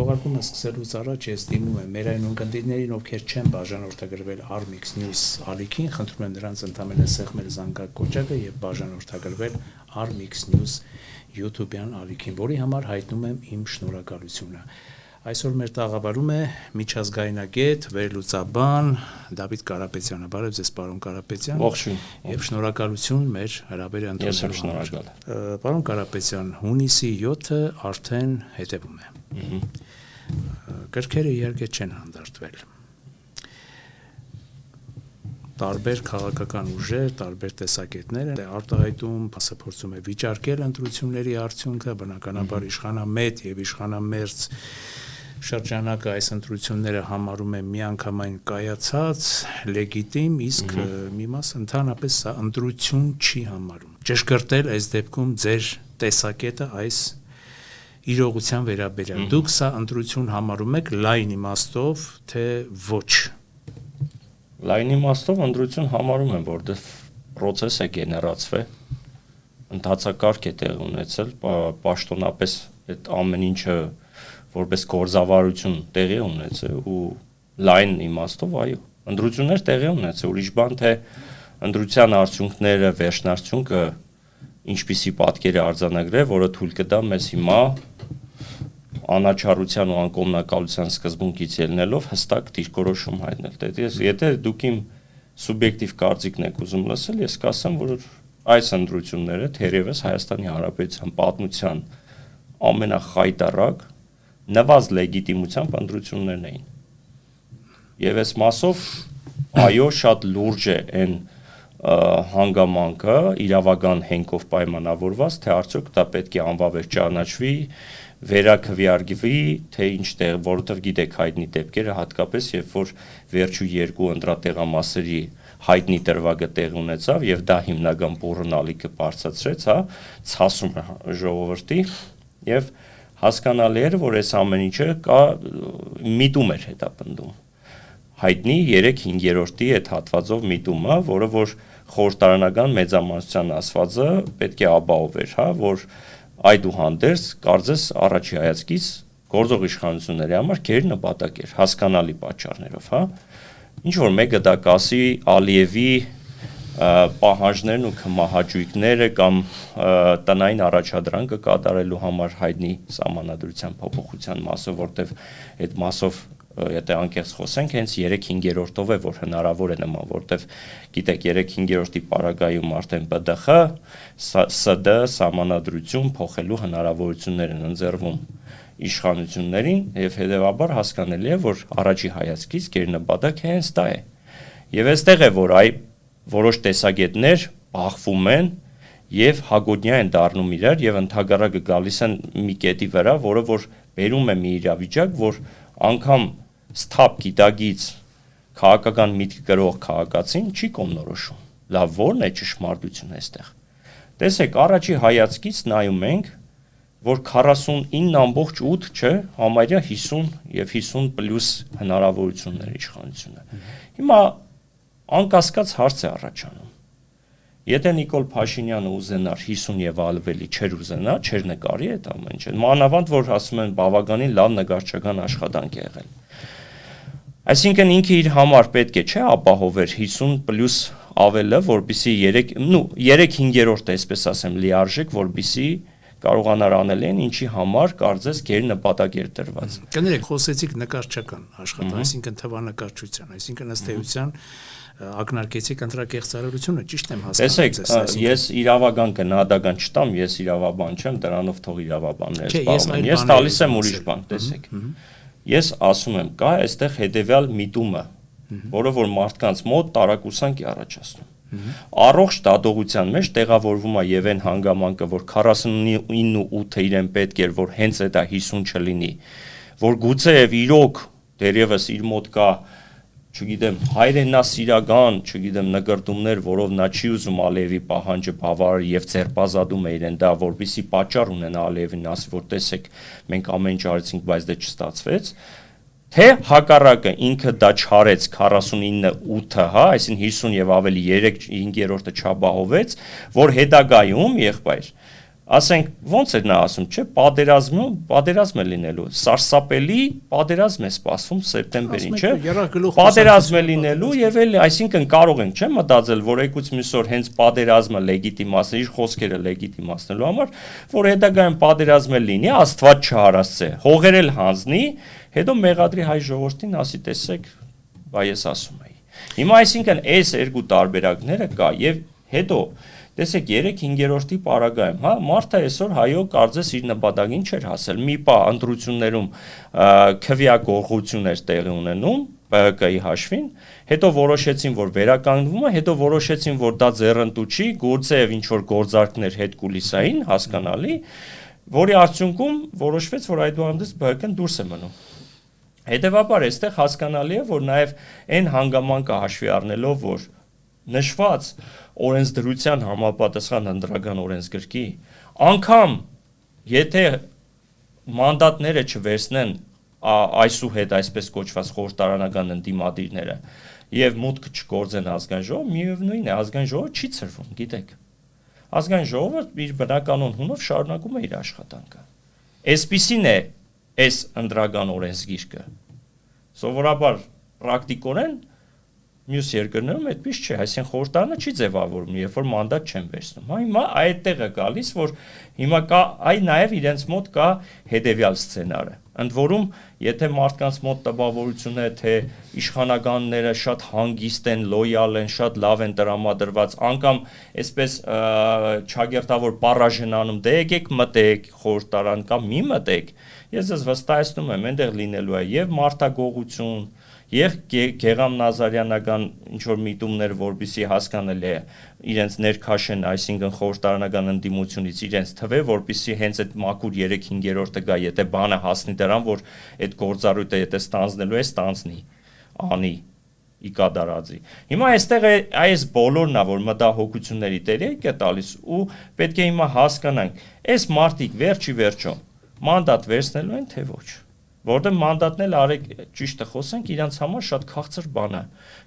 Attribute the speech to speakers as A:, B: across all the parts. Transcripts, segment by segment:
A: թողարկումը սկսելուց առաջ ես դիմում եմ մեր այն ունկնդիրներին, ովքեր չեն բաժանորդագրվել Armix News ալիքին, խնդրում եմ նրանց ընդամենը սեղմել զանգակ կոճակը եւ բաժանորդագրվել Armix News YouTube-յան ալիքին, որի համար հայտնում եմ իմ շնորհակալությունը։ Այսօր մեր տաղավարում է միջազգայնագետ, վերլուծաբան Դավիթ Կարապետյանը։ Բարև ձեզ, պարոն Կարապետյան։
B: Ողջույն։
A: Եվ շնորհակալություն մեր հրավերը
B: ընդունելու համար։
A: Շնորհակալ։ Պարոն Կարապետյան, հունիսի 7-ը արդեն հետևում է։ Գրքերը իհարկե չեն հանդարտվել։ Տարբեր քաղաքական ուժեր, տարբեր տեսակետներ են արտահայտում, փորձում է վիճարկել ընտրությունների արդյունքը, բնականաբար իշխանամետ եւ իշխանամերձ շրջանակը այս ընտրությունները համարում է միանգամայն կայացած, լեգիտիմ, իսկ մի մասը ընդհանրապես սա ընտրություն չի համարում։ Ճշգրտել այս դեպքում ձեր տեսակետը այս իրողության վերաբերյալ։ Դուք սա ընտրություն համարում եք լայն իմաստով, թե ոչ։
B: Լայն իմաստով ընտրություն համարում եմ, որտեղ process է գեներացվել, ընթացակարգ է տեղ ունեցել, պաշտոնապես այդ ամեն ինչը որպես գործավարություն տեղի ունեցել ու լայն իմաստով այո, ընտրություններ տեղի ունեցել, ուրիշ բան թե ընտրության արդյունքները, վերջնարդյունքը ինչպիսի պատկեր է արձանագրել, որը թույլ կտա մեզ հիմա անաչառության ու անկողմնակալության սկզբունքից ելնելով հստակ դիրքորոշում հայտնել։ Եթե դուք իմ սուբյեկտիվ կարծիքն եք ուզում լսել, ես կասեմ, որ այս ընտրությունները թերևս Հայաստանի Հանրապետության պատմության ամենախայտառակ նվազ լեգիտիմությամբ ընտրություններն էին։ Եվ այս մասով այո, շատ լուրջ է այն հանգամանքը իրավական հենքով պայմանավորված, թե արդյոք դա պետք է անվավեր ճանաչվի, վերաքվյարկվի, թե ինչտեղ, որովհետև գիտեք հայտնի դեպքերը հատկապես, երբ որ վերջու երկու ընտրատեղամասերի հայտնի տրվագը տեղ ունեցավ եւ դա հիմնական բուռնալիքը բարձրացրեց, ցասում ժողովրդի եւ հասկանալի էր, որ այս ամեն ինչը կա միտում էր հետապնդում։ Հայտնի 3/5-րդի այդ հատվածով միտումը, որը որ խորհրդարանական մեծամասնության ասվածը պետք է ապահովեր, որ այդուհանդերձ կարծես առաջի հայացքից գործող իշխանությունների համար քեր նպատակ էր, հասկանալի պատճառներով, ինչ որ մեկը դա կասի Ալիևի պահանջներն ու քմահաճույքները կամ տնային առաջադրանքը կատարելու համար հայտնի սահմանադրության փոփոխության մասը, որտեվ այդ մասով եթե անկեղծ խոսենք, հենց 3/5-րդով է, որ հնարավոր է նման, որտեվ գիտեք 3/5-րդի պարագայում արդեն ՊԴԽ, ՍԴ սահմանադրություն փոխելու հնարավորություններ են ընձեռվում իշխանություններին եւ հետեւաբար հասկանալի է, որ առաջի հայացքից կեր նպատակը հենց դա է։ Եվ այստեղ է, որ որոշ տեսակետներ բախվում են եւ հագոտնյա են դառնում իրար եւ ընդհանրակը գալիս են մի կետի վրա, որը որ բերում է մի իրավիճակ, որ անգամ սթափ գիտագից քաղաքական միտք գրող քաղաքացին չի կողմնորոշում։ Լավ, ո՞րն է ճշմարտությունը այստեղ։ Տեսեք, առաջի հայացքից նայում ենք, որ 49.8, չէ, համարյա 50 եւ 50+ հնարավորություններ իշխանությունը։ Հիմա անկասկած հարց է առաջանում։ Եթե Նիկոլ Փաշինյանը ուզենար 50 եւ ավելի չէր ուզենա, չէր նկարի այդ ամեն ինչը։ Մանավանդ որ ասում են բավականին լավ նկարչական աշխատանք է եղել։ Այսինքն ինքը իր համար պետք է չէ ապահոver 50+ ավելը, որբիսի 3/5-րդ այսպես ասեմ լիարժեք, որբիսի կարողանար անել են, ինչի համար կարծես գեր նպատակ էր տրված։
A: Կներեք, խոսեցիք նկարչական աշխատանք, այսինքն թվանկարչության, այսինքն ըստ էության ակնարկեցիք ընտրակեղծարարությունը, ճիշտ եմ հասկանում։
B: Տեսեք, ես իրավական գնահատական չտամ, ես իրավաբան չեմ, դրանով թող իրավաբանները զբաղվեն։ Ես տալիս եմ ուրիշ բան, տեսեք։ Ես ասում եմ, կա այստեղ հետևյալ միտումը, որը որ մարդկանց մոտ տարակուսանք է առաջացնում։ Առողջ դատողության մեջ տեղավորվում է եւ այն հանգամանքը, որ 49.8-ը իրեն պետք էր, որ հենց այդ 50 չլինի, որ գուցե եւ իրոք դերևս իր մոտ կա, չգիտեմ, հայրենասիրական, չգիտեմ, նկարտումներ, որով նա չի ուզում Ալիևի պահանջը բավարար եւ ձերբազատում է իրեն դա, որպեսի պատճառ ունենա Ալիևին, ասի, որ տեսեք, մենք ամեն ինչ արեցինք, բայց դա չստացվեց, թե հակառակը ինքը դա չարեց 49.8-ը, այսինքն 50 եւ ավելի 3/5-րդը չապահովեց, որ հետագայում եղբայր ասենք ոնց է նա ասում, չէ, պատերազմ է լինելու, սարսափելի պատերազմ է սպասվում սեպտեմբերին, չէ, պատերազմ է լինելու եւ էլ, այսինքն կարող ենք, չէ, մտածել, որ եկուց մյուս օր հենց պատերազմը լեգիտիմացնել, իր խոսքերը լեգիտիմացնելու համար, որ հետագայում պատերազմը լինի, Աստված չհարասցե, հողեր էլ հանձնի, հետո մեղադրի հայ ժողովրդին, ասի տեսեք, բա ես ասում էի։ Հիմա այսինքն այս երկու տարբերակները կա եւ հետո տեսեք 3-5-րդի պարագայում, հա, մարդը այսօր հայո կարծես իր նպատակին չէր հասել։ Մի պա ընտրություններում քվեագողություն էր տեղի ունենում ԲՀԿ-ի հաշվին, հետո որոշեցին, որ վերականգնվում է, հետո որոշեցին, որ դա ձեռնտու չի, գործը եւ ինչ որ գործարքներ հետ կուլիսային, հասկանալի, որի արդյունքում որոշվեց, որ այդուհանդերձ ԲՀԿ-ն դուրս է մնում։ Հետևաբար այստեղ հասկանալի է, որ նաեւ այն հանգամանքը հաշվի առնելով, որ նշված օրենսդրության համապատասխան ընտրական օրենսգրքի անգամ եթե մանդատները չվերցնեն այսուհետ այսպես կոչված խորհրդարանական ընդդիմադիրները եւ մուտք չգործեն ազգային ժողով, միևնույն է ազգային ժողովը չի ցրվում, գիտեք։ Ազգային ժողովը իր բնականon հունով շարունակում է իր աշխատանքը։ Այսպիսին է այս ընտրական օրենսգիրքը։ Սովորաբար պրակտիկորեն մյուս երկրներում այդպես չէ, այսինքն խորհրդարանը չի ձևավորվում, երբ որ մանդատ չեն վերցնում։ Հիմա այդտեղ է գալիս, որ հիմա կա այ նաև իրենց մոտ կա հետևյալ սցենարը։ Ընդ որում, եթե մարդկանց մոտ տպավորությունը թե իշխանականները շատ հանգիստ են, լոյալ են, շատ լավ են տրամադրված, անգամ այսպես չագերտավոր պարաժենանում, դե եկեք մտեք խորհրդարան կամ մի մտեք, ես ես վստահեցնում եմ, այնտեղ լինելու է եւ մարդագողություն, եւ Գեգամ Նազարյանական ինչ որ միտումներ, որբիսի հասկանալի է իրենց ներքաշեն, այսինքն խորհրդարանական ընդդիմությունից իրենց թվե, որբիսի հենց այդ մաքուր 3-5-րդը գա, եթե բանը հասնի դրան, որ այդ գործառույթը եթե ստանձնելու է, ստանձնի, անի ի կատարածի։ Հիմա այստեղ այս բոլորն է, որ մտահոգությունների տերեկ է տալիս ու պետք է հիմա հասկանանք, այս մարտիկ վերջի վերջո մանդատ վերցնելու են թե ոչ։ Որտեղ մանդատն էլ արեք ճիշտը խոսենք, իրանց համար շատ քաղցր բան է։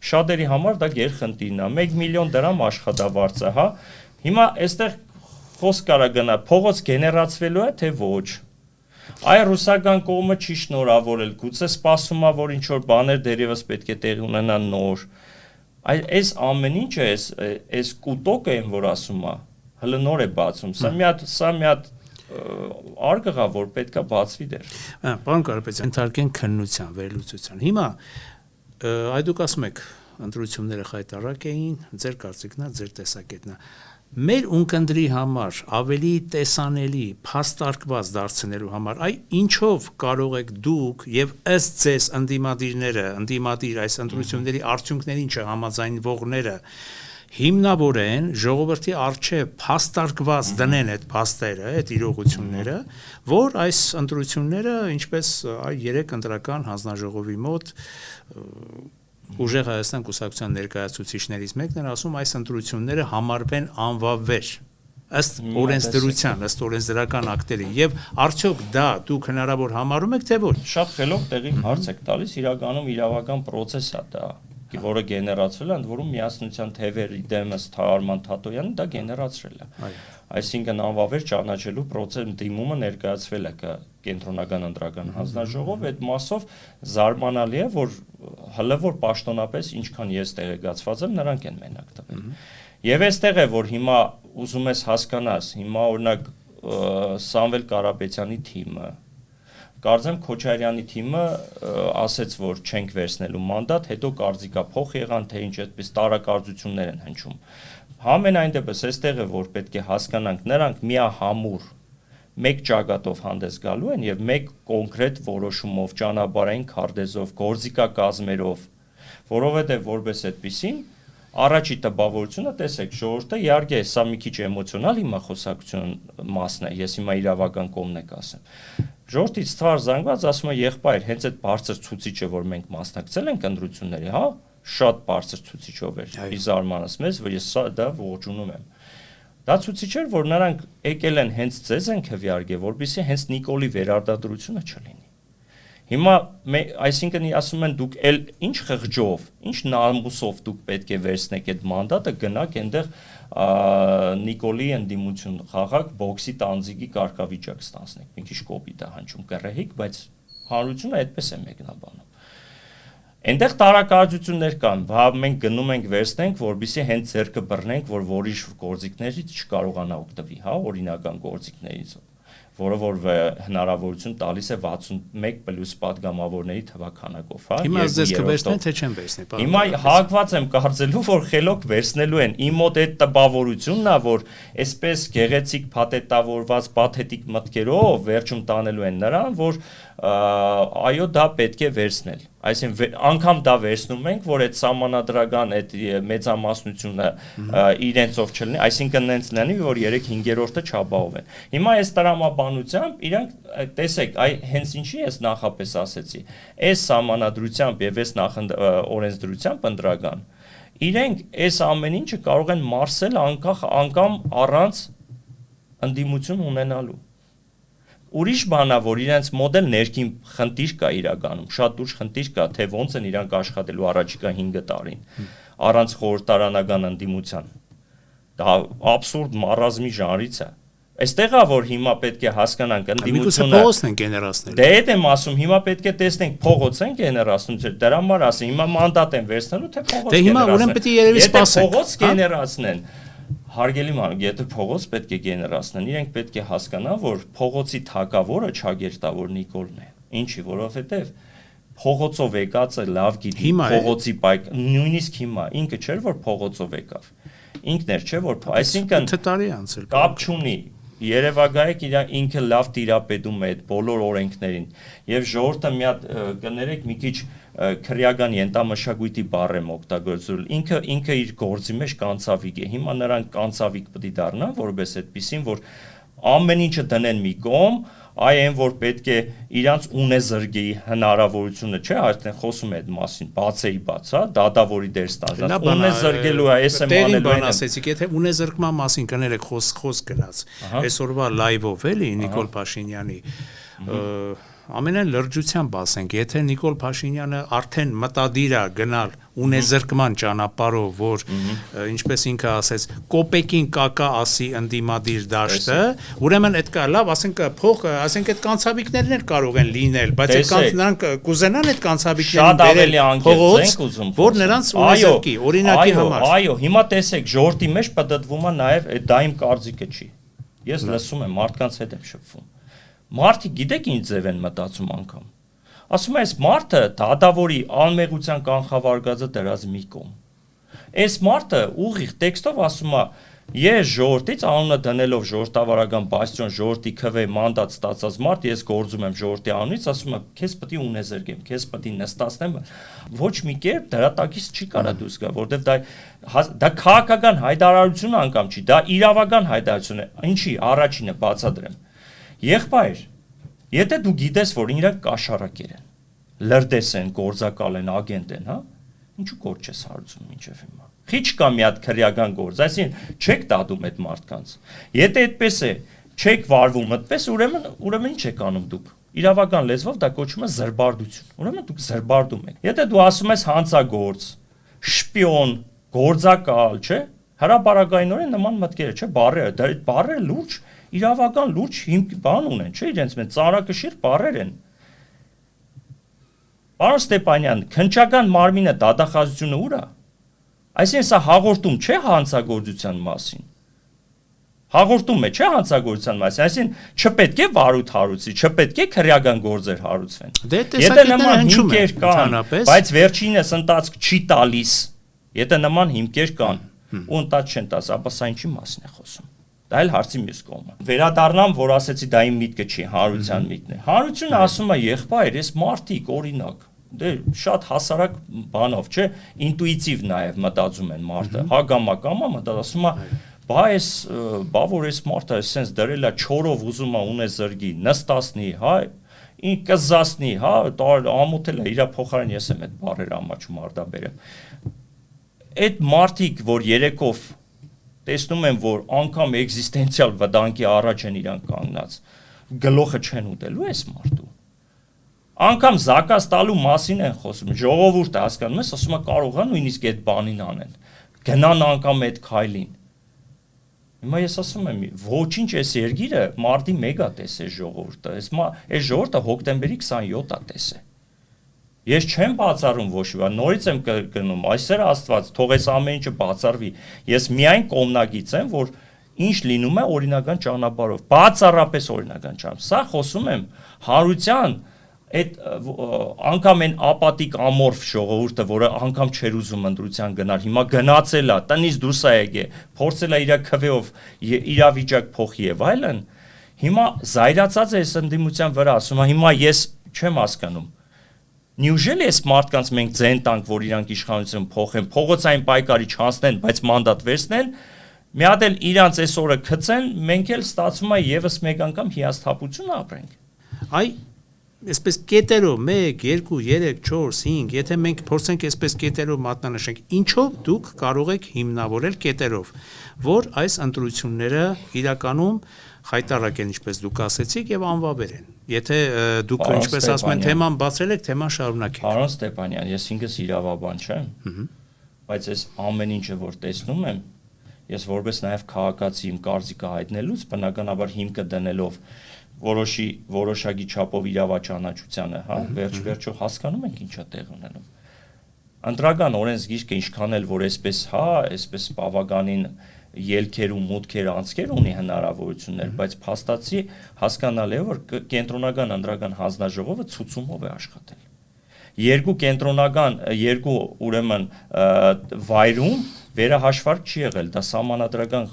B: Շատերի համար դա գերխնդիրն է։ 1 միլիոն դրամ աշխատավարձը, հա։ Հիմա այստեղ խոսք կարա գնա, փողոց գեներացվելու է թե ոչ։ Այ ռուսական կողմը չի շնորհավորել, գուցե սպասում է, որ ինչ որ բաներ դերևս պետք է տեղի ունենան նոր։ Այս ամեն ինչը այս կուտոկը են, որ ասում է, հələ նոր է բացում։ Սա մի հատ արգղա, որ պետքա բացվի դեր։
A: Պարոն Կարապետյան, ընդհանրեն քննության, վերլուծության։ Հիմա այ դուք ասում եք, ընտրությունները խայտարակ էին, ձեր կարծիքն է, ձեր տեսակետն է։ Մեր ունկնդրի համար ավելի տեսանելի, փաստարկված դարձնելու համար, այ ինչով կարող եք դուք եւ ըստ ձեզ ընդդիմադիր այս ընտրությունների արդյունքներին չհամաձայնվողները հիմնավորեն ժողովրդի արժե փաստարկված դնեն այդ փաստերը, այդ իրողությունները, որ այս ընտրությունները, ինչպես այ 3 ընտրական հանձնաժողովի մոտ Ուժեղ Հայաստան կուսակցության ներկայացուցիչներից մեկն էր ասում, այս ընտրությունները համարվեն անվավեր ըստ օրենսդրության, ըստ օրենսդրական ակտերի եւ արդյոք դա դուք հնարավոր համարում եք թե ոչ։
B: Շատ խելոք տեղի հարց եք տալիս, իրականում իրավական process է դա, որը գեներացվել է, ընդ որում միասնության թևերի դեմս Արման Թաթոյանը դա գեներացրել է։ Այսինքն անվավեր ճանաչելու process դիմումը ներկայացվել է կենտրոնական ընտրական հանձնաժողով, այդ մասով զարմանալի է, որ հələ որ պաշտոնապես ինչքան ես տեղեկացված եմ, նրանք են մենակ տվել։ Եվ այստեղ է, որ հիմա ուզում ես հասկանաս, հիմա օրինակ Սամվել Կարապետյանի թիմը, Կարծեմ Քոչարյանի թիմը ասեց, որ չենք վերցնելու մանդատ, հետո կարծիքա փոխ եղան, թե ինչ այդպես տարակարծություններ են հնչում։ Համենայն դեպս այստեղ է, որ պետք է հասկանանք, նրանք միահամուռ մեկ ճակատով հանդես գալու են եւ մեկ կոնկրետ որոշումով, ճանապարհային քարտեզով, գործիքա կազմերով, որովհետեւ որպես այդպեսին առաջի տպավորությունը, տեսեք, ժողովուրդը իհարկե սա մի քիչ էմոցիոնալ հիմա խոսակցություն մասն է, ես հիմա իրավական կողմն եք ասեմ։ Ժողովրդից թվար զանգված ասում է եղբայր, հենց այդ բարձր ցուցիչը, որ մենք մասնակցել ենք ընտրությունների, հա, շատ բարձր ցուցիչով էր։ Ի զարմանս մեզ, որ ես դա ողջունում եմ։ Դա ցուցիչ էր, որ նրանք եկել են հենց ձեզ են քվեարկել, որպեսզի հենց Նիկոլի վերարտադրությունը չլինի։ Հիմա այսինքն ասում են դուք էլ ինչ խղճով, ինչ նամուսով դուք պետք է վերցնեք այդ մանդատը, գնաք այնտեղ Նիկոլի ընդդիմություն խաղաք, բոքսի տանձիկի կարգավիճակ ստանցնեք, մի քիչ կոպիտ է հնչում կռեհիկ, բայց հանրությունը այդպես է մեկնաբանում։ Այնտեղ տարակարծություններ կան, մենք գնում ենք վերցնենք, որովհետեւ հենց ձեռքը բռնենք, որ որիշ գործիքներից չկարողանա օգտվի, հա, օրինական գործիքներից, որը որ հնարավորություն տալիս է 61 պլյուս падգամավորների թվականակով, հա։
A: Հիմա ձեզ կվերցնեն, թե չեն վերցնի։
B: Հիմա հակված եմ կարծելու, որ խելոք վերցնելու են։ Իմ մոտ այդ տպավորությունն է, որ այսպես գեղեցիկ փաթեթավորված պաթետիկ մտքերով վերջում տանելու են նրան, որ այո, դա պետք է վերցնել։ Այսինքն անգամ դա վերցնում ենք, որ այդ սահմանադրական այդ մեծամասնությունը իրենցով չլինի, այսինքն նենց լինի, որ 3/5-րդը չաբահովեն։ Հիմա այս տրամաբանությամբ իրանք տեսեք, հենց ինչի ես նախապես ասեցի, այս սահմանադրությամբ եւ այս օրենսդրությամբ ընդրական, իրենք այս ամեն ինչը կարող են մարսել անգամ առանց ընդդիմություն ունենալու։ Ուրիշ բանա, որ իրենց մոդել ներքին խնդիր կա իրականում, շատ լուրջ խնդիր կա, թե ոնց են իրանք աշխատելու առաջիկա 5 տարին, առանց խորհրդարանական ընդդիմության։ Դա աբսուրդ մարազմի ժանրից է։ Այստեղ է, որ հիմա պետք է հասկանանք ընդդիմությունը։
A: Փողոցն են գեներացնել։
B: Դե այդ եմ ասում, հիմա պետք է տեսնենք փողոց են գեներացնում, դրա համար ասեմ, հիմա մանդատ են վերցնելու, թե փողոց գեներացնեն։
A: Դե հիմա ուրեմն պետք է երևի սպասենք։
B: Փողոց գեներացնեն։ Հարգելի մանուկ, եթե փողոց պետք է գեներացնեն, իրենք պետք է հասկանան, որ փողոցի թագավորը Չագերտավոր Նիկոլն է։ Ինչի, որովհետև փողոցով եկածը լավ գիտի փողոցի նույնիսկ հիմա ինքը չէր որ փողոցով եկավ։ Ինքն էր, չէ՞ որ, այսինքն
A: տարի անցել։
B: Կապ չունի։ Երևակայեք ինքը լավ տիրապետում է այդ բոլոր օրենքներին եւ ժողովուրդը մի հատ կներեք մի քիչ քրեական ենտամշակույթի բառ եմ օգտագործել ինքը իր գործի մեջ կանցավիկ է հիմա նրանք կանցավիկ պետք է դառնան որպես այդպեսին որ ամեն ինչը դնեն մի կողմ այն որ պետք է իրանց ունեզրկի հնարավորությունը չէ արդեն խոսում է այդ մասին բացեի բաց հա դատավորի դեր ստանալ ունեզրկելու է էս եմ անելու
A: բան ասեցիք եթե ունեզրկման մասին կներեք խոսք գնաց այսօրվա լայվով էլի Նիկոլ Փաշինյանի ամենայն լրջությամբ ասենք, եթե Նիկոլ Փաշինյանը արդեն մտադիր է գնալ ունեզրկման ճանապարհով, որ ինչպես ինքը ասեց, կոպեկին կակա ասի ընդդիմադիր դաշտը, ուրեմն այդ կա լավ, ասենք փող, ասենք այդ կանցավիկներն էլ կարող են լինել, բայց այդ նրանք կուզենան այդ կանցավիկներին բերել փողոց, որ նրանց ունեզրկի, օրինակի համար։
B: Այո, հիմա տեսեք, ժողովրդի մեջ պատտվում է նաև դա իմ կարծիքը չի։ Ես լսում եմ մարդկանց հետ եմ շփվում։ Մարդիկ գիտեք ինչ ձև են մտածում անգամ։ Ասում է, այս մարդը դատավորի անմեղության կանխավարկածը դրած մի կողմ։ Այս մարդը ուղիղ տեքստով ասում է, ես ժողովրդից անունը դնելով ժողովրդավարական բաստիոն ժողովրդի քվե մանդատ ստացած մարդ, ես գործում եմ ժողովրդի անունից, ասում եմ, քեզ պետք է ունեզրկեմ, քեզ պետք է նստացնեմ, ոչ մի կերպ դրա տակից չի կարա դուրս գա, որովհետև դա քաղաքական հայտարարություն անգամ չի, դա իրավական հայտարարություն է։ Ինչի, առաջինը բացատրեմ։ Եղբայր, եթե դու գիտես, որ իրանք կաշառակեր են, լրտես են, գործակալ են, ագենտ են, հա, ինչու գործ չես հարուցում մինչև հիմա։ Խիչ կա մի հատ քրեական գործ, այսինքն չեք դատում այդ մարդկանց։ Եթե այդպես է, չեք վարվում այդպես, ուրեմն ինչ եք անում դուք։ Իրավական լեզվով դա կոչվում է զրբարդություն։ Ուրեմն դուք զրբարդում եք։ Եթե դու ասում ես հանցագործ, շպիոն, գործակալ, չէ՞, հրապարակայինորեն նման մտքեր, չէ՞, բառերը, դա այդ բառերը լուրջ իրավական լուրջ բան ունեն, չէ՞ իրենց մեջ ծանրակշիռ բառեր են։ Պարոն Ստեփանյան, քննչական մարմինը դատախազությունը ուր է։ Այսինքն սա հաղորդում չէ հանցագործության մասին։ Հաղորդում է չէ հանցագործության մասին, այսինքն չպետք է վարույթ հարուցի, չպետք է քրեական գործեր հարուցվեն։ Եթե նման հիմքեր կան, բայց վերջինս ընթացք չի տալիս, եթե նման հիմքեր կան, ու ընթաց չեն տալիս, ապա սա ինչի մասին է խոսում։ Դա էլ հարցի մյուս կողմը։ Վերադառնամ, որ ասեցի դա իմ միտքը չի, հանրության միտքն է։ Հանրությունը ասում է, եղբայր, ես մարդիկ օրինակ, դե շատ հասարակ բանով, չէ, ինտուիտիվ նաև մտածում են մարդը, հագամակամա մտածում է, բա որ այս մարդը այսպես դրել է չորով ուզում է ունեզրկի, նստացնի, հա, կզասնի, հա, ամոթել է իր փոխարեն ես եմ այդ բառերը ամաչում արդաբերեմ։ Այդ մարդիկ, որ երեկով տեսնում են, որ անգամ էգզիստենցիալ վտանգի առաջ են իրանք կանգնած, գլոխը չեն ուտելու այս մարդու։ Անկամ զակաց տալու մասին են խոսում, ժողովուրդը հասկանում ես, ասում է կարող է նույնիսկ այդ բանին անեն, գնան անգամ այդ քայլին։ Հիմա ես ասում եմ, ոչինչ այս երկիրը մարտի 1-ա տեսել ժողովուրդը, այս ժողովուրդը հոկտեմբերի 27-ա տեսել։ Ես չեմ բացառում ոչ մի բան, նորից եմ գնում, այսօր Աստված, թող այս ամեն ինչը բացառվի։ Ես միայն կողմնակից եմ, որ ինչ լինում է օրինական ճանապարհով, բացառապես օրինական ճանապարհ։ Սա խոսում եմ հանրության այդ անգամ այն ապատիկ ամորֆ ժողովուրդը, որը անգամ չէր ուզում ընտրության գնալ, հիմա գնացել է, տնից դուրս է եկել, փորձել է իր քվեով իրավիճակ փոխի եւ այլն, հիմա զայրացած է այս ընդդիմության վրա, ասում է հիմա ես չեմ հասկանում։ Նյուժելի էս մարդկանց մենք ձեն տանք, որ իրանք իշխանություն փոխեն, փողոցային պայքարի չանցնեն, բայց մանդատ վերցնեն, մի հատ էլ իրանց այս օրը գցեն, մենք էլ ստացվում է եւս մեկ անգամ հիասթափություն ապրենք։
A: Այ այսպես կետերով 1, 2, 3, 4, 5, եթե մենք փորձենք այսպես կետերով մատնանշենք, ինչով դուք կարող եք հիմնավորել կետերով, որ այս ընտրությունները իրականում խայտարակ են, ինչպես դուք ասեցիք, եւ անվավեր են։ Եթե դուք ինչպես ասում են, թեման բացրել եք, թեման շարունակեք։
B: Պարոն Ստեփանյան, ես ինքս իրավաբան չեմ, բայց այս ամեն ինչը որ տեսնում եմ, ես որպես նաեւ քաղաքացի իմ կարծիքը հայտնելուց բնականաբար հիմքը դնելով որոշակի չափով իրավաճանաչությանը, հա, վերջ-վերջո հասկանում ենք ինչա տեղ ունենում։ Ընտրական օրենսգիրքը ինչքան էլ որ այսպես, հա, այսպես բավականին ելքեր ու մուտքեր անցքեր ունի հնարավորություններ, բայց փաստացի հասկանալի է որ կենտրոնական ընտրական հանձնաժողովը ցուցումով է աշխատել։ Երկու ուրեմն վայրում վերահաշվարկ չի եղել, դա սահմանադրական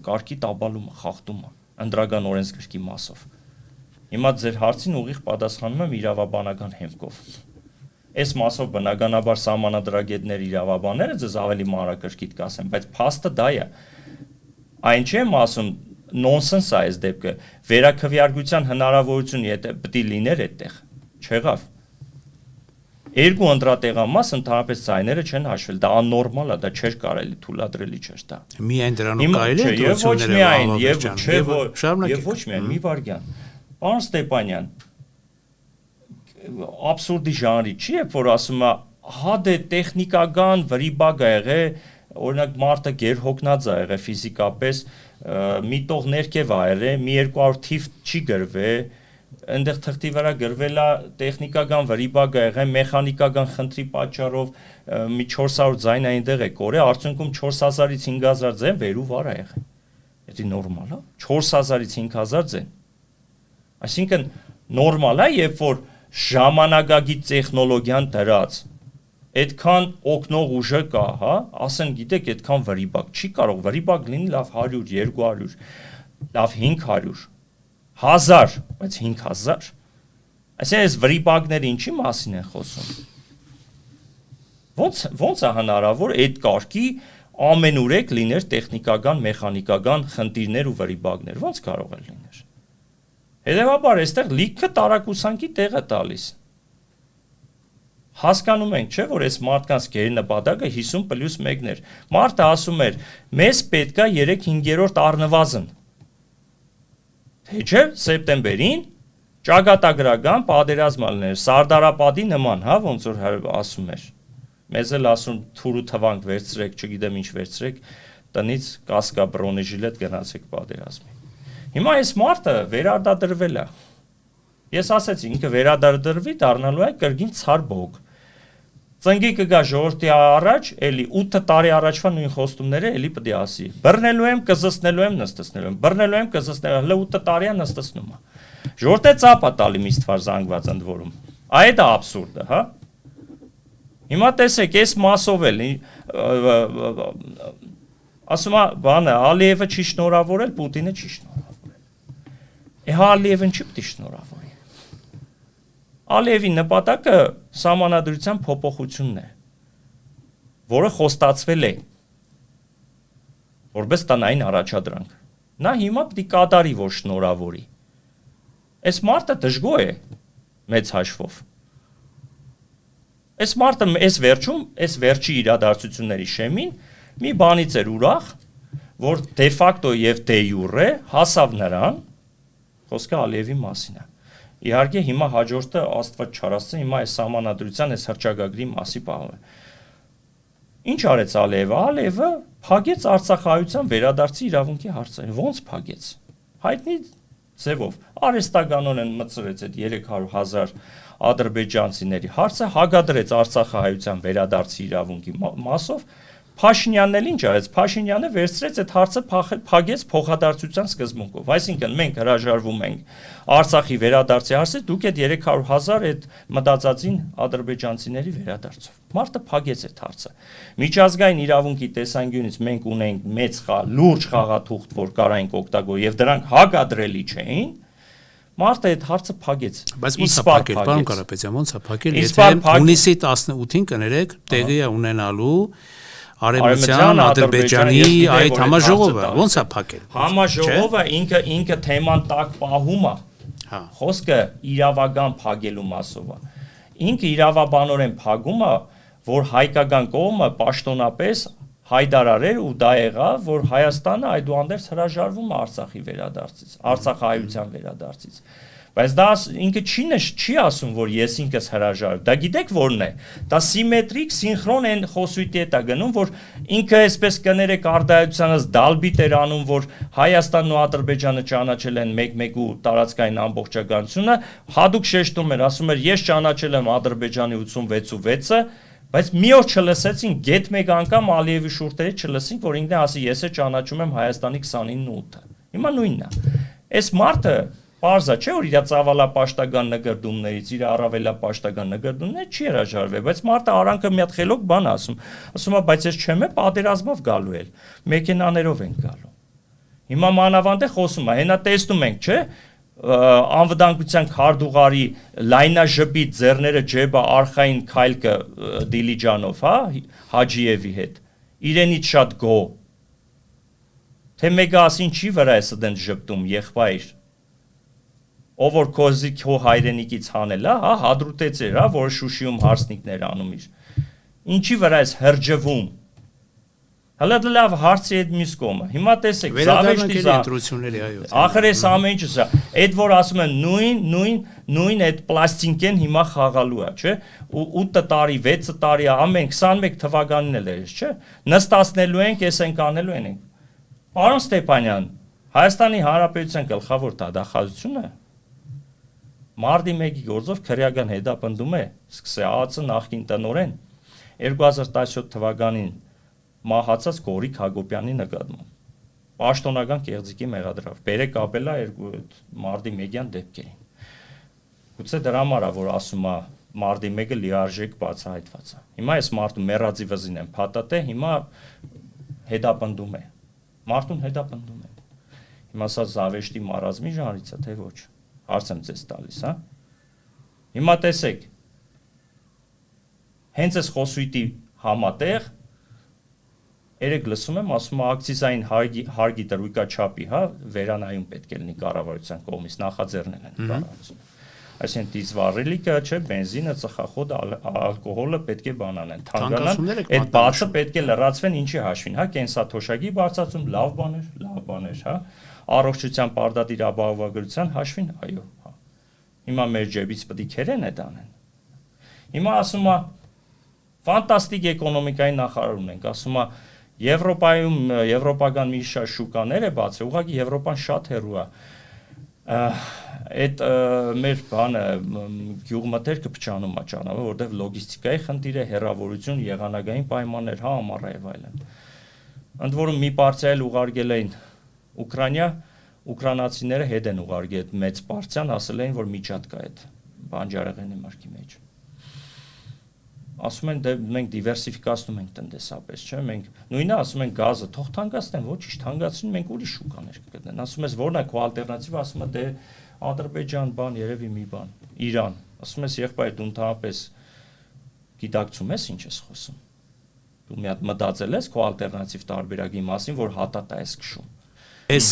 B: կարգի տաբալումը, խախտումը ընտրական օրենսգրքի մասով։ Հիմա ձեր հարցին ուղիղ պատասխանում եմ իրավաբանական հեմքով։ Այս մասով բնականաբար սահմանադրագետներ իրավաբանները ձեզ ավելի մանրակրկիտ կասեն, բայց փաստը դա է։ Այն չեմ ասում նոնսենս է այս դեպքը, վերաքվեարկության հնարավորություն եթե պետք է լիներ այդտեղ, չեղավ։ Երկու ընտրատեղամաս ընդհանրապես ցայները չեն հաշվել, դա աննորմալ է, դա չէր կարելի թույլատրելի չէր դա։
A: Միայն դրանով կարելի է
B: եւ ոչ միայն մի վարյան։ Պարոն Ստեփանյան, абսուրդի ժանրի չի, երբ որ ասում է, հա դե տեխնիկական վրիբագ է եղել, օրինակ մարդը գերհոգնած է եղել ֆիզիկապես, միտող ներքև է եղել, մի 200 թիվ չի գրվել, այնտեղ թղթի վրա գրվել է տեխնիկական վրիբագ է եղել, մեխանիկական խնդրի պատճառով մի 400 ձայն այնտեղ է կորել, արդյունքում 4000-ից 5000 ձայն վեր ու վար է եղել։ Դա նորմալ է, 4000-ից 5000 ձայն։ Այսինքն նորմալ է, երբ որ ժամանակագիտ տեխնոլոգիան դրած այդքան օգնող ուժը կա, հա, ասեն գիտեք, այդքան վրիբակ չի կարող, վրիբակ լինի լավ 100, 200, լավ 500, 1000, բայց 5000։ Այսինքն այս վրիբակները ինչի մասին են խոսում։ Ոնց է հնարավոր այդ կարգի ամենուրեք լիներ տեխնիկական, մեխանիկական խնդիրներ ու վրիբակներ, ոնց կարող է լիներ։ Հետևաբար այստեղ լիքը տարակուսանքի տեղ է տալիս։ Հասկանում ենք, չէ, որ այս մարդկանց գերի նպատակը 50+1-ներ։ Մարդը ասում էր, մեզ պետք է 3/5 առնվազն։ Թե չէ, սեպտեմբերին ճակատագրական պատերազմ ալներ, Սարդարապատի նման, հա, ոնց որ ասում էր։ Մեզ էլ ասում թուրու թվանք վերցրեք, չգիտեմ ինչ վերցրեք, տնից կասկա բրոնեժիլետ գնացեք պատերազմի։ Հիմա այս մարդը վերարտադրվել է։ Ես ասեցի, ինքը վերադարձվի, դառնալու է կրկին ցար բոգ։ Ծնգի կգա ժողովրդի առաջ, էլի 8 տարի առաջվա նույն խոստումները էլի պետք է ասի։ Բռնելու եմ, կզսնելու եմ, նստեցնելու եմ։ Բռնելու եմ, կզսնելու, հələ 8 տարի է նստեցնում է։ Ժողովրդը ծապա տալի միշտ թվար զանգված ընդ որում։ Այդ է աբսուրդը, հա։ Հիմա տեսեք, այս մասով էլ ասում է, բանը Ալիևը չի շնորհավորել, Պուտինը չի շնորհավորել։ Հա Ալիևին չի պետք է շնորհավորի։ Ալիևի նպատակը սահմանադրության փոփոխությունն է, որը խոստացվել է, որպես տնային առաջադրանք։ Նա հիմա պետք է կատարի, որ շնորհավորի։ Այս մարդը դժգոհ է մեծ հաշվով։ Այս մարդը այս վերջում, այս վերջի իրադարձությունների շեմին մի բանից էր ուրախ, որ դե ֆակտո եւ դե յուրե հասավ նրան, խոսքը Ալիևի մասին է, Իհարկե հիմա հաջորդը Աստված չարասցի, հիմա այս սահմանադրության այս հռչակագրի մասի պահում է։ Ինչ արեց Ալիևը։ Ալիևը փակեց Արցախահայության վերադարձի իրավունքի հարցը։ Ոնց փակեց։ Հայտնի ձևով արեստականորեն մտցրեց այդ 300,000 ադրբեջանցիների հարցը, հագադրեց Արցախահայության վերադարձի իրավունքի մասով։ Փաշինյանն էլ ինչ արեց։ Փաշինյանը վերցրեց այդ հարցը փակեց փոխադարձության սկզբունքով։ Այսինքն մենք հրաժարվում ենք Արցախի վերադարձի հարցից, դուք այդ 300,000 այդ մտածածին ադրբեջանցիների վերադարձով։ Մարտը փակեց այդ հարցը։ Միջազգային իրավունքի տեսանկյունից մենք ունենք մեծ լուրջ խաղաթուղթ, որ կարայինք օգտագործել, եւ դրանք հակադրելի չէին։ Մարտը այդ հարցը փակեց։
A: Բայց ո՞նց է փակել, պարոն Կարապետյան, ո՞նց է փակել, եթե հունիսի 18-ին կներեք տեղի է ունենալու Արևմտյան Ադրբեջանի այդ համաժողովը, ո՞նց է փակել։
B: Համաժողովը ինքը թեման տակ պահում է։ Խոսքը իրավական փակելու մասով է։ Ինքը իրավաբանորեն փակում է, որ հայկական կողմը պաշտոնապես հայտարարել ու դա եղավ, որ Հայաստանը այդուհանդերձ հրաժարվում է Արցախի վերադարձից, Արցախահայության վերադարձից։ Բայց դա ինքը չի ասում, որ ես ինքս հրաժարվում։ Դա գիտեք որն է։ Դա սիմետրիկ, սինխրոն են խոսույթի հետ է գնում, որ ինքը այսպես կներեք արտահայտությանս դալբիտ էր անում, որ Հայաստանն ու Ադրբեջանը ճանաչել են մեկ-մեկու տարածքային ամբողջականությունը, հadoop շեշտում էր, ասում էր ես ճանաչել եմ Ադրբեջանի 86-ը, բայց մի օր չլսեցին, գեթ մեկ անգամ Ալիևի շուրթերից չլսին, որ ինքն է ասի ես է ճանաչում եմ Հայաստանի 29-8-ը։ Հիմա նույնն է։ Այս մարդը Պարզա չէ, որ իր ծավալապաշտական նկրդումներից, իր առավելապաշտական նկրդումներից չի հրաժարվել, բայց մարդը արանքը մի հատ խելոք բան ասում է, բայց ես չեմ է պատերազմով գալու էլ, մեքենաներով են գալու։ Հիմա մանավանդ է խոսում է, հենա տեսնում ենք, չէ, անվտանգության քարտուղարի լայնաժպի ձեռները ջեբա արխային քայլքը Դիլիջանով, հա, Հաջիևի հետ, իրենից շատ գո, թե մեկը ասին չի վրա է սդեն ժպտում, եղբայր, ով որ քոզի քո հայրենիքից հանել է, հա, հադրուտեց էր, հա, որ Շուշիում հարսնիկներ անում իր, ինչի վրա ես հրջվում, հլա լավ հարցի այդ մյուս կողմը, հիմա տեսեք,
A: Վերադառնանք ընտրությունների, այո։
B: Ախր ես ամեն ինչը սա, այդ որ ասում են նույն այդ պլաստինկեն հիմա խաղալու է, չէ, 8 տարի, 6 տարի, ամեն 21 թվականին էլ էր, չէ, նստացնելու ենք, ես ենք անելու ենք։ Պարոն Ստեփանյան, Հայաստանի Հանրապետության գլխավոր դատախազությունը Մարտի 1-ի գործով քրեական հետապնդում է, սկսե ԱԱՑ նախկին տնօրեն 2017 թվականին մահացած Գորիկ Հակոբյանի նկատմամբ պաշտոնական կեղծիքի մեղադրավ։ Բերեք ապելա Մարտի 1-յան դեպքերին։ Գուցե դրա համար է, որ ասում է Մարտի 1-ը լիարժեք բացահայտված է։ Հիմա այս մարդու մեռածի վզին են փաթաթե, հիմա հետապնդում է։ Մարդուն հետապնդում է։ Հիմա սա զավեշտի մարազմի ժանրից է, թե ոչ։ Հարց եմ ձեզ տալիս, հա։ Հիմա տեսեք, հենց այս խոսույթի համատեղ երեք լսում եմ, ասում է ակցիզային հարգի տրույկաչափի, հա, վերանայում պետք է լինի կառավարության կողմից, նախաձեռնել են կառավարությունը։ Այսինքն դիզվառելիքը, չէ, բենզինը, ծխախոտը, ալկոհոլը պետք է բանանեն, թանկանան, այդ բացը պետք է լրացվեն ինչի հաշվին, հա, կենսաթոշակի բարձրացում, լավ բաներ, հա, առողջության պարտադիր ապահովագրության հաշվին, այո, հա։ Հիմա մեր ջեբից պետք է քերեն այդ անեն։ Հիմա ասում է ֆանտաստիկ էկոնոմիկայի նախարար ունենք, ասում է Եվրոպայում եվրոպական մի շարք շուկաներ է բացել, ուղղակի Եվրոպան շատ հեռու է։ Այդ մեր բանը գյուղմթերքը փչանում է ճանապարհը, որտեղ լոգիստիկայի խնդիր է, հեռավորություն, եղանակային պայմաններ, հա, ամառ եւ այլն։ Ընդ որում մի պարտիա ուղարկել էին Ուկրաինա, ուկրաինացիները հետ են ուղարկել այդ մեծ պարտիան, ասել էին, որ միջատ կա այդ բանջարեղենի մարկի մեջ։ Ասում են դե մենք դիվերսիֆիկացնում ենք տնտեսապես, չէ՞, մենք նույնը ասում են գազը թող թանկացնեն, ոչինչ թանկացնին, մենք ուրիշ շուկաներ կգտնեն։ Ասում ես որն է քո ալտերնատիվը, ասում է դե Ադրբեջան բան, երևի մի բան, Իրան։ Ասում ես եղբայր դու ընդհանրապես գիտակցում ես ինչ ես խոսում։ Դու մի հատ մտածել ես քո ալտերնատիվ տարբերակի մասին, որ հատատ է այս քշում։
A: Այս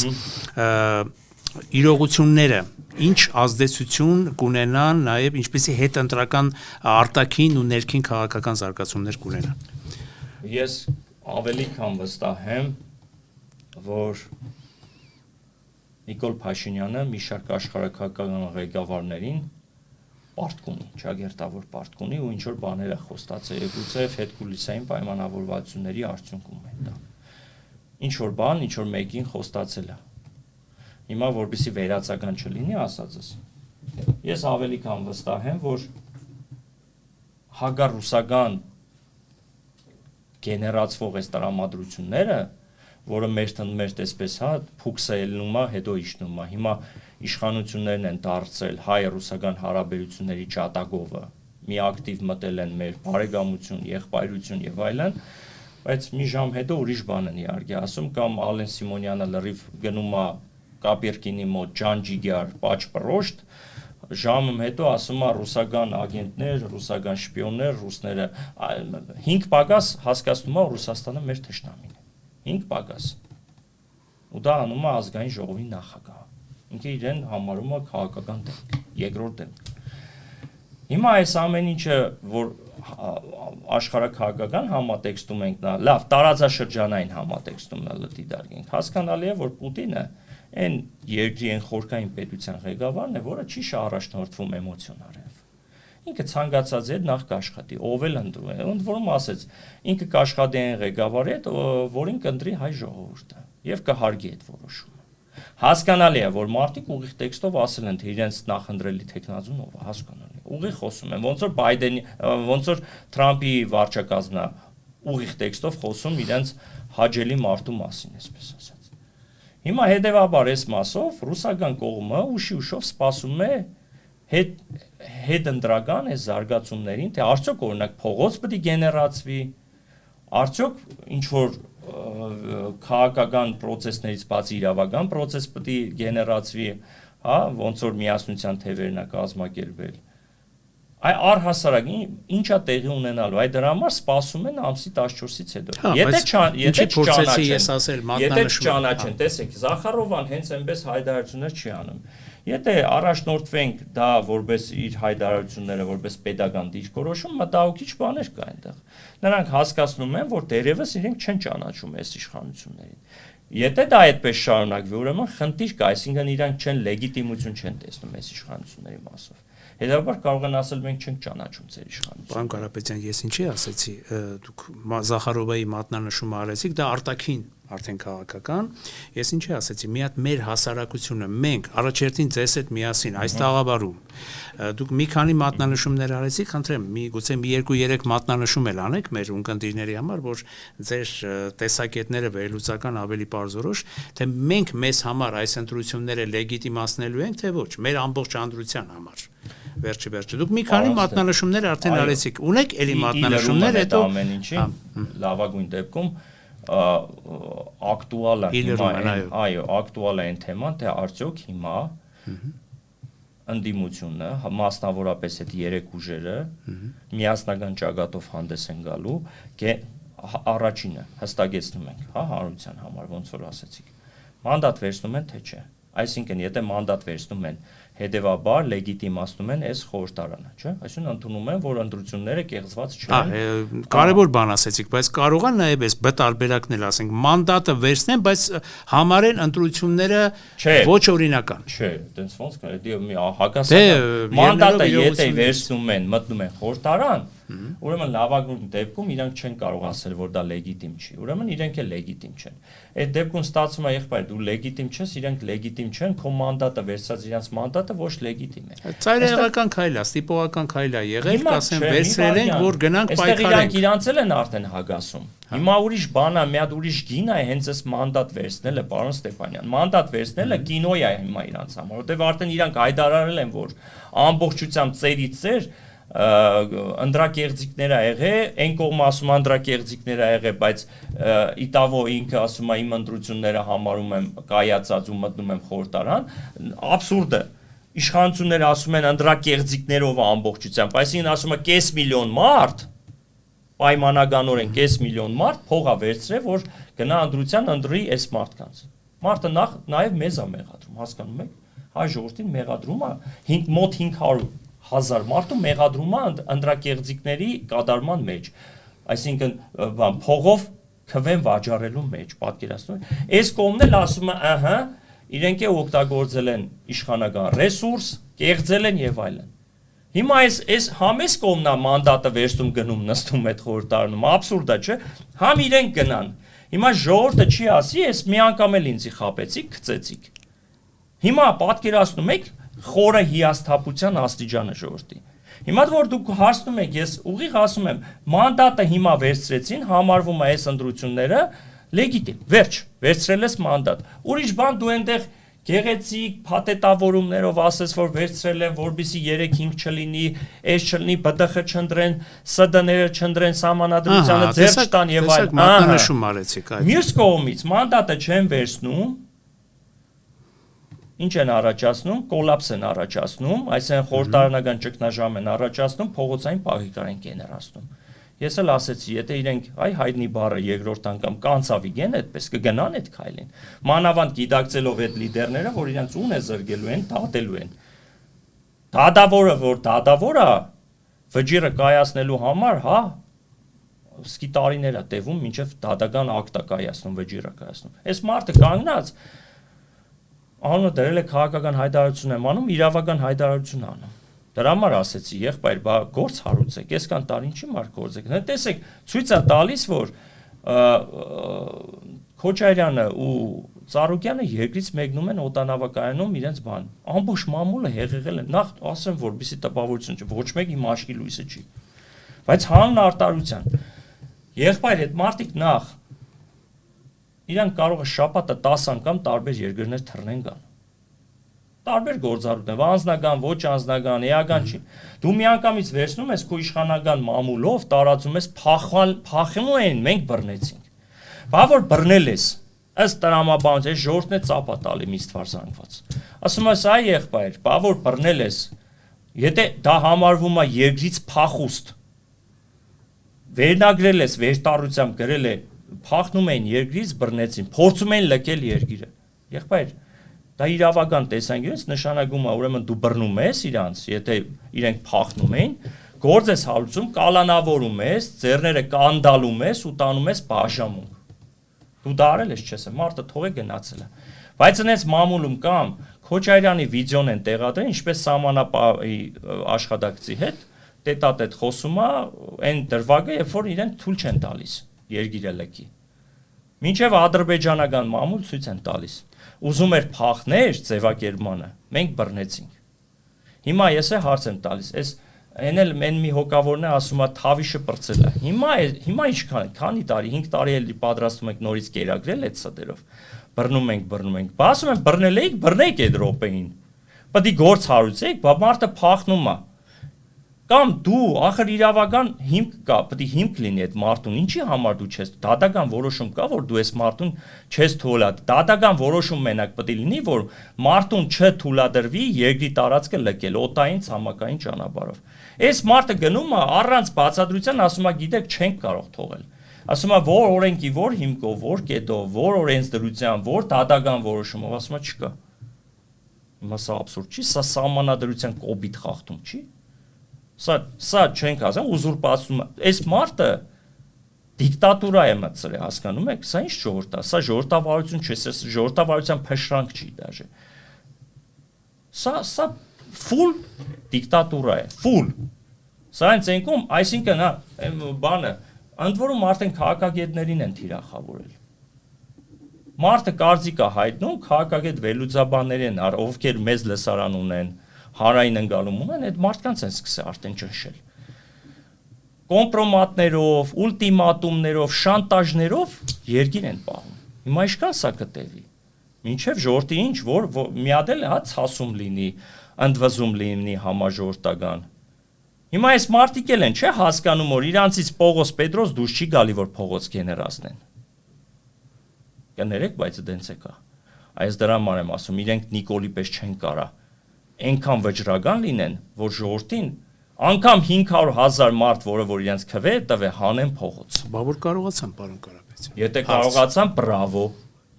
A: իրողությունները ինչ ազդեցություն կունենան նաև ինչպեսի հետընտրական արտաքին ու ներքին քաղաքական զարգացումներ կունենան։
B: Ես ավելի քան վստահ եմ, որ Նիկոլ Փաշինյանը մի շարք աշխարհակական ղեկավարներին պարտք ունի, ճագերտավոր պարտք ունի ու ինչ որ բաներ է խոստացել, գուցե հետկուլիսային պայմանավորվածությունների արդյունքում է դա։ Ինչ որ բան, ինչ որ մեկին խոստացել է։ Հիմա որպեսզի վերացական չլինի, ասածս։ Ես ավելի քան վստահ եմ, որ հագարուսական գեներացվող այս տրամադրությունները, որը մեր տեսպես հա փուքսելնում է, հետո իջնում է։ Հիմա իշխանություններն են դարձել հայ-ռուսական հարաբերությունների ճատագովը, մի ակտիվ մտել են մեր բարեկամություն, եղբայրություն եւ այլն, բայց մի ժամ հետո ուրիշ բան են իհարկե ասում, կամ Ալեն Սիմոնյանը լրիվ գնում է Կապերկինի մոտ ջանջիգյար պաճպրոշտ, ժամում հետո ասում է ռուսական ագենտներ, ռուսական շպիոններ, ռուսները 5 պակաս հասկացնում է Ռուսաստանը մեր թշնամին է։ 5 պակաս։ Ու դա անում է ազգային ժողովի նախագահը։ Ինքը իրեն համարում է քաղաքական դեմք, երկրորդ դեմք։ Հիմա այս ամեն ինչը, որ աշխարհակահաղական համատեքստում ենք նա, լավ, տարածաշրջանային համատեքստում լտի դարգենք, հասկանալի է, որ Պուտինը այն երկրի այն խորքային պետության ղեկավարն է, որը չի առաջնորդվում էմոցիոնալով։ Ինքը ցանկացած է նախ կաշխատի, ով էլ ընտրում է, ընդ որում ասեց, ինքը կաշխատի այն ղեկավարի հետ, որին կընտրի հայ ժողովուրդը եւ կհարգի այդ որոշումը։ Հասկանալի է, որ մարդիկ ուղիղ տեքստով ասել են, թե իրենց նախընտրելի տեխնազուն ով է, հասկանալի։ Ուղիղ խոսում են, ոնց որ Բայդենի, ոնց որ Թրամփի վարչակազմն է ուղիղ տեքստով խոսում իրենց հաջելի մարդու մասին, այսպես ասած։ Հիմա հետեւաբար այս մասով ռուսական կողմը ուշի-ուշով սպասում է հետընտրական այս զարգացումներին, թե արդյոք օրինակ փողոց պետք է գեներացվի, արդյոք ինչ որ քաղաքական process-ներից բացի իրավական process պետք է գեներացվի, հա, ոնց որ միասնության թևերն է կազմակերպել։ Առհասարակ ինչա տեղի ունենալու, այդ դրա համար սպասում են ամսի 14-ից հետո։ Եթե չճանաչեն, տեսեք, Զախարովան հենց այնպես հայտարարություններ չի անում։ Եթե առաջնորդվենք դա որպես իր հայտարարությունները, որպես պետական դիրքորոշում, մտահոգիչ բաներ կա այնտեղ։ Նրանք հասկացնում են, որ դերևս իրենք չեն ճանաչում այս իշխանություններին։ Եթե դա այդպես շարունակվի, ուրեմն խնդիր կա, այսինքն իրանք չեն լեգիտիմություն չեն տեսնում այս իշխանությունների մասով։ Հետևաբար կարող են ասել մենք չենք ճանաչում ձեր իշխանությունը։
A: Պարոն Կարապետյան, ես ինչի ասեցի, դուք Զախարովայի մատնանշումը արեցիք, դա արտաքին արդեն քաղաքական, ես ինչի ասեցի, մի հատ մեր հասարակությունը, մենք առաջերտին ձեզ հետ միասին այս տաղավարում, դուք մի քանի մատնանշումներ արեցիք, խնդրեմ, գուցե մի 2-3 մատնանշում էլ անեք մեր ունկնդիրների համար, որ ձեր տեսակետները վերլուծական ավելի բարձրորոշ, թե մենք մեզ համար այս ընտրությունները լեգիտիմացնելու ենք, թե ոչ, մեր ամբողջ անդրության համար։ Վերջի դուք մի քանի մատնանշումներ արդեն արեցիք, ունեք էլի մատնանշումներ, հետո
B: ամեն ինչի լավագույն դեպքում ակտուալ է հիմա, այո, ակտուալ է այն թեման, թե արդյոք հիմա ընդդիմությունը, մասնավորապես այդ երեք ուժերը միասնական ճակատով հանդես են գալու, առաջինը հստակեցնում ենք, հա, հանրության համար, ոնց որ ասեցիք, մանդատ վերցնում են, թե չէ, այսինքն եթե մանդատ վերցնում են, հետևաբար լեգիտիմացնում են այս խորհրդարանը, չէ՞, այսինքն ընդունում են, որ ընտրությունները կեղծված չեն։
A: Կարևոր բան ասեցիք, բայց կարող են նաև այս բտարբերակն էլ ասենք, մանդատը վերցնեն, բայց համարեն ընտրությունները ոչ օրինական։
B: Չէ, այտենց ոնց կա, դա հակասական մանդատը եթե վերցնում են, մտնում են խորհրդարան, ուրեմն լավագույն դեպքում իրանք չեն կարող ասել, որ դա լեգիտիմ չի։ Ուրեմն իրենք էլ լեգիտիմ չեն։ Այդ դեպքում ստացվում է եղբայր, դու լեգիտիմ չես, իրենք լեգիտիմ չեն, քո մանդատը վերցած իրենց մանդատը ոչ լեգիտիմ է։
A: Ծայրահեղական քայլ է, ստիպողական քայլ է եղել, կասեմ, վերցրել ենք, որ գնանք պայքարենք։
B: Իրանք իրանց էլ են արդեն հագասում։ Հիմա ուրիշ բան է, մի հատ ուրիշ գին է, հենց այս մանդատ վերցնելը, պարոն Ստեփանյան։ Մանդատ վերցնելը կինո է հիմա իրանց համար, որտեղ արդեն իրանք հայտարարել են, որ ամբողջությամբ ծերից ծեր անդրակեղծիկներ ա եղել, այն կողմը ասում անդրակեղծիկներ ա եղել, բայց իտավո ինքը ասում է իմ ընտրությունները համարում եմ կայացած ու մտնում եմ խորհրդարան, աբսուրդ է։ Իշխանությունները ասում են անդրակեղծիկներով ամբողջությամբ, այսինքն ասում է կես միլիոն մարդ, պայմանականորեն կես միլիոն մարդ փող ա վերցրել, որ գնա ընտրության ընտրի այս մարդկանց։ Մարդը նաև մեզ ա մեղադրում, հասկանում եք, հայ ժողովրդին մեղադրում է մոտ 500,000 մարդու մեղադրում է անդրակեղծիկների կատարման մեջ, այսինքն փողով քվեն վաճառելու մեջ, պատկերացնում եք։ Այս կողմն էլ ասում է, ահա, իրենք օգտագործել են իշխանական ռեսուրս, կեղծել են եւ այլն։ Հիմա այս համես կողմնա մանդատը վերցնում գնում նստում այդ խորհրդարանում, աբսուրդ է, չէ՞։ Համ իրենք գնան։ Հիմա ժողովուրդը չի ասի, ես մի անգամ էլ ինձի խապեցիք, գցեցիք։ Հիմա պատկերացնում եք խորը հիասթափության աստիճանը ժողովրդի։ Հիմա որ դուք հարցնում եք, ես ուղիղ ասում եմ, մանդատը հիմա վերցրեցին, համարվում է այս ընտրությունները լեգիտիմ, վերջ, վերցրել ես մանդատ։ Ուրիշ բան դու այնտեղ գեղեցիկ փաթեթավորումներով ասես, որ վերցրել են, որբիսի 3-5 չլինի, այս չլինի, ԲԴԽ չընտրեն, ՍԴ-ները չընտրեն, սահմանադրությանը ձեռք չտան եւ այլն։
A: Մատնանշում արեցիք այդ։
B: Մյուս կողմից մանդատը չեն վերցնում, ինչ են առաջացնում, կոլապս են առաջացնում, այսինքն խորհրդարանական ճգնաժամ են առաջացնում, փողոցային պահիկար են գեներացնում։ Ես էլ ասեցի, եթե իրենք այ հայտնի բառը երկրորդ անգամ կանցավիգեն այդպես կգնան այդ քայլին։ Մանավանդ գիտակցելով այդ լիդերները, որ իրենց ուն է զրկելու են, դատելու են։ Դատավորը, որ դատավոր է, վճիռը կայացնելու համար, հա, սկի տարիներ է տևում, մինչև դատական ակտ է կայացնում, վճիռը կայացնում։ Այս մարդը կանգնած անունը դրել է քաղաքական հայտարարություն եմ անում, իրավական հայտարարություն անում։ Դրա համար ասեցի, եղբայր, բա գործ հարուցեք, այսքան տարի ինչի մարդ գործեք։ Տեսեք, ցույց է տալիս, որ Քոչարյանը ու Ծառուկյանը երկրից մեկնում են օտանավակայանում իրենց բան։ Ամբողջ մամուլը հեղեղել են, նախ ասեմ, որպեսզի տպավորություն չի, ոչ մեկի մաշկի լույսը չի։ Բայց հանուն արտարության։ Եղբայր, այդ մարդիկ նախ իրանք կարող է շաբաթը 10 անգամ տարբեր երկրներ թռնեն գան։ Տարբեր գործառույթներ, անձնական, ոչ անձնական, էական չի։ Դու մի անգամից վերցնում ես քո իշխանական մամուլով, տարածում ես փախնում են, մենք բռնեցինք։ Բա որ բռնել ես, ըստ տրամաբանության, այս ժողովուրդն է ծապա տալի միստվար զանգված։ Ասում ես, այ եղբայր, բա որ բռնել ես, եթե դա համարվում է երկրից փախուստ, վերնագրել ես, վերտառությամբ գրել է փախնում էին երկրից, բռնեցին, փորձում էին լքել երկիրը։ Եղբայր, դա իրավական տեսանկյունից նշանակում է, ուրեմն դու բռնում ես իրանց, եթե իրենք փախնում էին, գործ ես հարուցում, կալանավորում ես, ձեռները կանդալում ես ու տանում ես բաժամունք։ Դու դա արել ես, չես, մարդը թողե գնացել է։ Բայց այնպես մամուլում կամ Քոչարյանի վիդեոն են տեղադրել, ինչպես սահմանապահի աշխատակցի հետ, տետատետ խոսում է, այն դրվագը, երբ որ իրեն թույլ չեն տալիս երկիրը լքի։ Մինչև ադրբեջանական մամուլ ցույց են տալիս։ Ուզում էր փախներ ձևակերպմանը, մենք բռնեցինք։ Հիմա ես է հարց եմ տալիս, այն էլ մեն մի հոգավորն է ասում է թավիշը պրծել է։ Հիմա ինչքան, քանի տարի, 5 տարի էլ պատրաստում եք նորից կերակրել այդ սդերով։ Բռնում ենք։ Բա ասում են բռնել եք, բռնեք այդ րոպեին։ Պետք է գործ հարուցեք, բա մարդը փախնում է։ Կամ դու ախր իրավական հիմք կա, պետք է հիմք լինի այդ մարդուն, ինչի համար դու չես, դատական որոշում կա, որ դու այս մարդուն չես թույլատրի, դատական որոշում մենակ պետք է լինի, որ մարդուն չթույլատրվի երկրի տարածքը լքել օտային ցամաքային ճանապարհով։ Այս մարդը գնում է առանց բացատրության, ասում է, գիտեք, չենք կարող թողել։ Ասում է, որ օրենքի, որ հիմքով, որ կետով, որ օրենսդրության, որ դատական որոշումով, ասում է, չկա։ Հիմա սա աբսուրդ չի, սա սահմանադրության կոպիտ խախտում չի։ Սա չենք ասում, ուզուրպացում, այս մարդը դիկտատուրա է մտցրել, հասկանում եք, սա ինչ ժողովուրդ է, սա ժողովրդավարություն չէ, սա ժողովրդավարության փշրանք չի դաժե։ Սա full դիկտատուրա է, full։ Սա այն ցենքում, այսինքն բանը, ընդ որում արդեն քաղաքագետներին են թիրախավորել։ Մարդը կարծիք է հայտնում, քաղաքագետ վերլուծաբաններ են, ովքեր մեծ լսարան ունեն, հանրային ընկալում ունեն, այդ մարդկանց են սկսել արդեն ճնշել։ Կոմպրոմատներով, ուլտիմատումներով, շանտաժներով երկիր են պահում։ Հիմա ինչքան սա կտևի։ Մինչև ժողովրդի ինչ, որ մի հատ էլ հա ցասում լինի, ընդվզում լինի համաժողովրդական։ Հիմա այս մարդիկ էլ են, չէ, հասկանում, որ իրանցից Պողոս Պետրոս դուրս չի գալի, որ փողոց գեներացնեն։ Կներեք, բայց դենց է կա։ Այս դրա համար եմ ասում, իրենք Նիկոլի պես չեն կարա այնքան վճռական լինեն, որ ժողովրդին անգամ 500,000 մարդ, որ իրենց քվե տվե հանեն փողոց։
A: Բա որ կարողացան, պարոն Կարապետյան։
B: Եթե կարողացան, բրավո։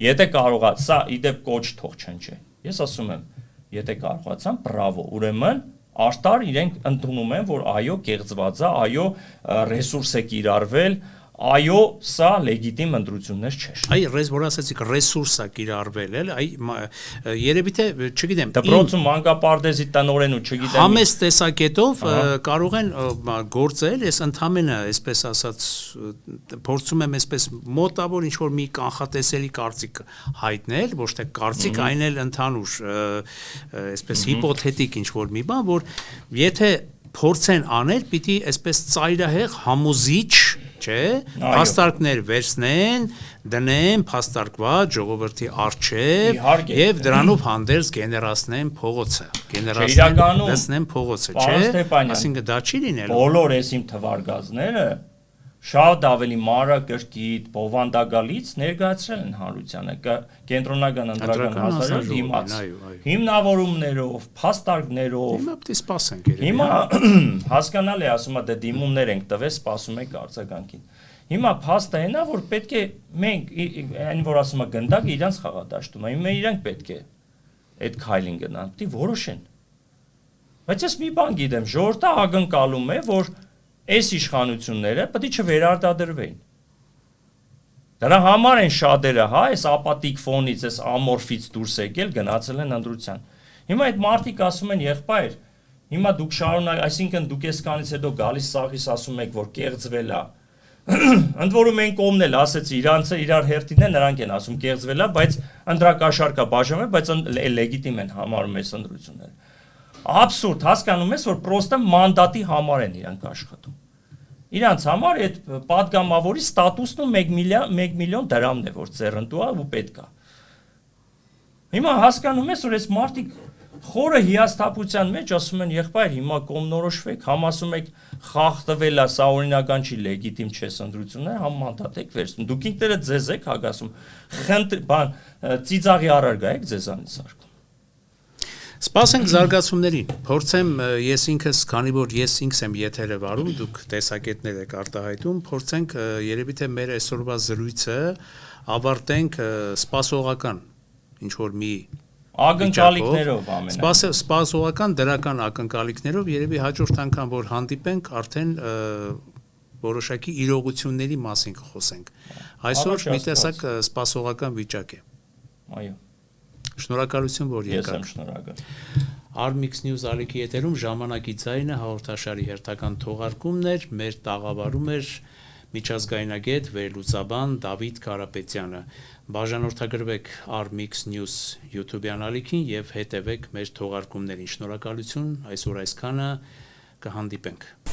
B: Եթե կարողացան, սա իդեպ կոչ թող չընչե։ Ես ասում եմ, եթե կարողացան, բրավո։ Ուրեմն արտար իրենք ընդունում են, որ այո, կեղծված է, այո, ռեսուրս է կիրառվել, այո, սա լեգիտիմ ընտրություններ չէր։
A: Այ որ ասացիք ռեսուրսա կիրառվել, էլ այ երևի թե, չգիտեմ,
B: դպրոցում մանկապարտեզի տնօրեն ու չգիտեմ
A: համեստ տեսակետով կարող են գործել, ես ընդհանրապես այսպես ասած փորձում եմ այսպես մոտավոր ինչ որ մի կանխատեսելի կարծիք հայտնել, ոչ թե կարծիք, այն էլ ընդհանուր այսպես հիպոթետիկ ինչ որ մի բան, որ եթե փորձեն անել, պիտի այսպես ծայրահեղ համոզիչ չէ, փաստարկներ վերցնեն, դնեն փաստարկված ժողովրդի առջև եւ դրանով հանդերձ գեներացնեն փողոցը, դեսնեն փողոցը, չէ, այսինքն դա չի լինելու։
B: Բոլոր այս իմ թվարկածները շատ ավելի մանրակրկիտ, բովանդակալից ներկայացրել են հանրությանը կենտրոնական ընտրական հաստատության դիմաց հիմնավորումներով, փաստարկներով։
A: Հիմա պետք է սպասենք երևի։
B: Հիմա հասկանալ է, ասում է, դե դիմումներ ենք տվել, սպասում ենք արձագանքին։ Հիմա փաստը այն է, որ պետք է մենք այն որ ասում է գնդակ իրանց խաղադաշտում է, հիմա իրանք պետք է այդ քայլին գնան, պետք է որոշեն։ Բայց ես մի բան գիտեմ, ժողովուրդը ակնկալում է, որ այս իշխանությունները պետք է չվերարտադրվեին։ Դրա համար են շատերը, այս ապատիկ ֆոնից, այս ամորֆից դուրս եկել, գնացել են ընտրության։ Հիմա այդ մարդիկ ասում են, եղբայր, հիմա դուք շարունակ, այսինքն դուք այսքանից հետո գալիս սաղից ասում եք, որ կեղծվել է։ Ընդ որում են կողմն էլ ասեց իրանցը իրար հերթին է, նրանք են ասում կեղծվել է, բայց ընտրակաշառքա բաժանում է, բայց լեգիտիմ են համարում այս ընտրությունները։ Абսուրդ, հասկանում ես, որ պրոստը մանդատի համար են իրանք աշխատում։ Իրանց համար այդ պատգամավորի ստատուսն ու 1 միլիոն դրամն է, որ ձեռնտու է ու պետք է։ Հիմա հասկանում ես, որ այս մարդիկ խորը հիասթափության մեջ ասում են, եղբայր, հիմա կողմնորոշվեք, համ ասում եք խախտվել է, սա օրինական չի, լեգիտիմ չէ ընտրությունները, համ մանդատ եք վերցնում։ Դուք ինքներդ ձեզ եք հագասում, ծիծաղի առարգա եք ձեզանից սարքում։
A: Սպասենք զարգացումներին, փորձեմ ես ինքս, քանի որ ես ինքս եմ եթերը վարում, դուք տեսակետներ եք արտահայտում, փորձենք երևի թե մեր այսօրվա զրույցը ավարտենք սպասողական ինչ որ մի
B: ակնկալիքներով ամենայն
A: սպասողական դրական ակնկալիքներով երևի հաջորդ անգամ որ հանդիպենք արդեն որոշակի իրողությունների մասին կխոսենք։ Այսօր մի տեսակ սպասողական վիճակ է։
B: Այո։
A: Շնորհակալություն, որ եկաք։
B: Ես եմ շնորհակալ։
A: Armix News Ալիքի եթերում ժամանակի ձայնը հաղորդաշարի հերթական թողարկումն էր, մեր տաղավարում էր միջազգայնագետ վերլուծաբան Դավիթ Կարապետյանը։ Բաժանորդագրվեք Armix News YouTube-յան ալիքին եւ հետեւեք մեր թողարկումներին։ Շնորհակալություն, այսօր այսքանը կհանդիպենք։